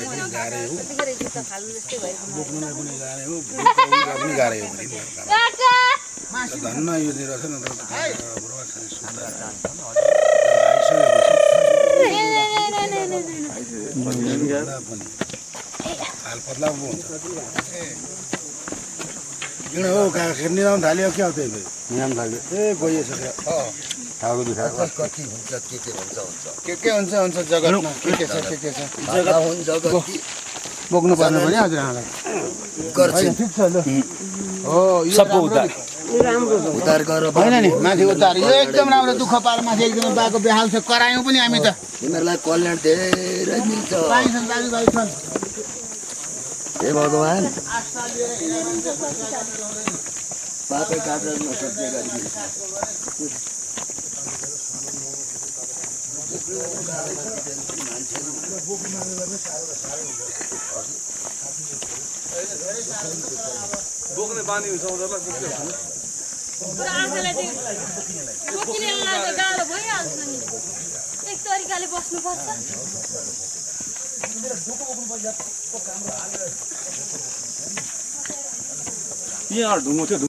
पनि गाह्रै हो बोक्नुलाई पनि गाह्रै हो बोक्नुलाई पनि गाह्रै हो धन्न यो दिएर छ न त हाल पत्ला पो हुन्छ किन हो खेर्ने आउनु थाल्यो क्या हो त्यही यहाँ थाल्यो ए गइएछ टाउको दुखाएर कति हुन्छ के हुन्छ हुन्छ जगतमा के छ जगत हुन्छ बोक्नु पर्ने पनि हजुर आँलाई ठिक छ ल हो सबको उद्धार उद्धार गर होइन नि माथि उद्धार यो एकदम राम्रो दुःख पाएर माथि एकदम बाको बेहाल छ करायौँ पनि हामी त तिमीहरूलाई कल्याण धेरै मिल्छ पाइन्छन् दाजुभाइ छन् हे भगवान् पापै काटेर नसक्ने गरी बोक्ने बानी हुन्छ उनीहरूलाई बोक्यो गाह्रो भइहाल्छ नि एक तरिकाले बस्नुपर्छ यहाँ ढुङ्गो थियो